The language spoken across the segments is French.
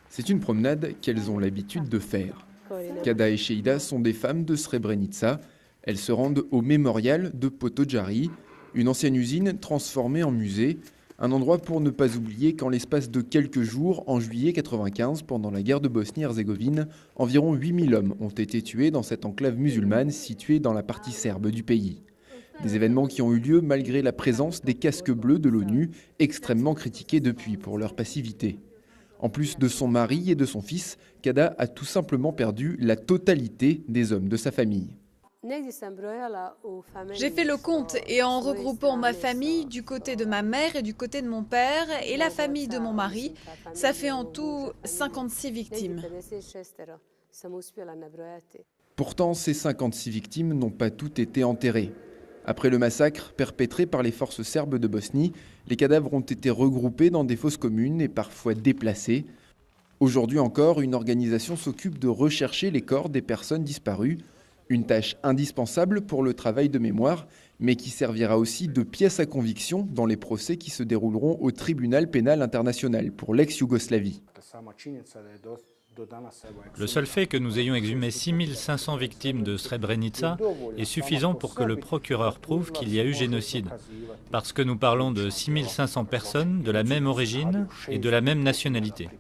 C'est une promenade qu'elles ont l'habitude de faire. Kada et Sheida sont des femmes de Srebrenica. Elles se rendent au mémorial de Potodjari, une ancienne usine transformée en musée. Un endroit pour ne pas oublier qu'en l'espace de quelques jours, en juillet 1995, pendant la guerre de Bosnie-Herzégovine, environ 8000 hommes ont été tués dans cette enclave musulmane située dans la partie serbe du pays. Des événements qui ont eu lieu malgré la présence des casques bleus de l'ONU, extrêmement critiqués depuis pour leur passivité. En plus de son mari et de son fils, Kada a tout simplement perdu la totalité des hommes de sa famille. J'ai fait le compte et en regroupant ma famille du côté de ma mère et du côté de mon père et la famille de mon mari, ça fait en tout 56 victimes. Pourtant, ces 56 victimes n'ont pas toutes été enterrées. Après le massacre perpétré par les forces serbes de Bosnie, les cadavres ont été regroupés dans des fosses communes et parfois déplacés. Aujourd'hui encore, une organisation s'occupe de rechercher les corps des personnes disparues. Une tâche indispensable pour le travail de mémoire, mais qui servira aussi de pièce à conviction dans les procès qui se dérouleront au tribunal pénal international pour l'ex-Yougoslavie. Le seul fait que nous ayons exhumé 6500 victimes de Srebrenica est suffisant pour que le procureur prouve qu'il y a eu génocide. Parce que nous parlons de 6500 personnes de la même origine et de la même nationalité.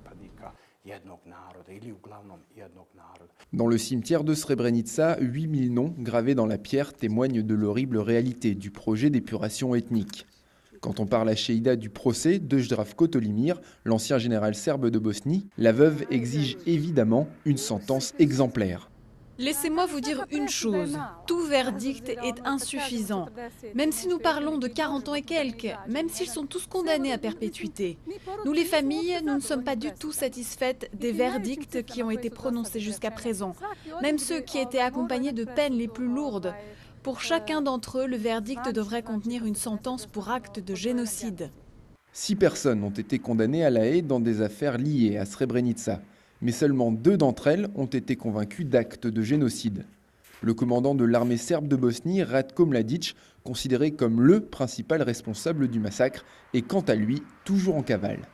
Dans le cimetière de Srebrenica, 8000 noms gravés dans la pierre témoignent de l'horrible réalité du projet d'épuration ethnique. Quand on parle à Sheida du procès de Zdravko Tolimir, l'ancien général serbe de Bosnie, la veuve exige évidemment une sentence exemplaire. Laissez-moi vous dire une chose, tout verdict est insuffisant. Même si nous parlons de 40 ans et quelques, même s'ils sont tous condamnés à perpétuité. Nous les familles, nous ne sommes pas du tout satisfaites des verdicts qui ont été prononcés jusqu'à présent, même ceux qui étaient accompagnés de peines les plus lourdes. Pour chacun d'entre eux, le verdict devrait contenir une sentence pour acte de génocide. 6 personnes ont été condamnées à La Haye dans des affaires liées à Srebrenica. Mais seulement 2 d'entre elles ont été convaincues d'actes de génocide. Le commandant de l'armée serbe de Bosnie, Ratko Mladic, considéré comme le principal responsable du massacre, est quant à lui toujours en cavale.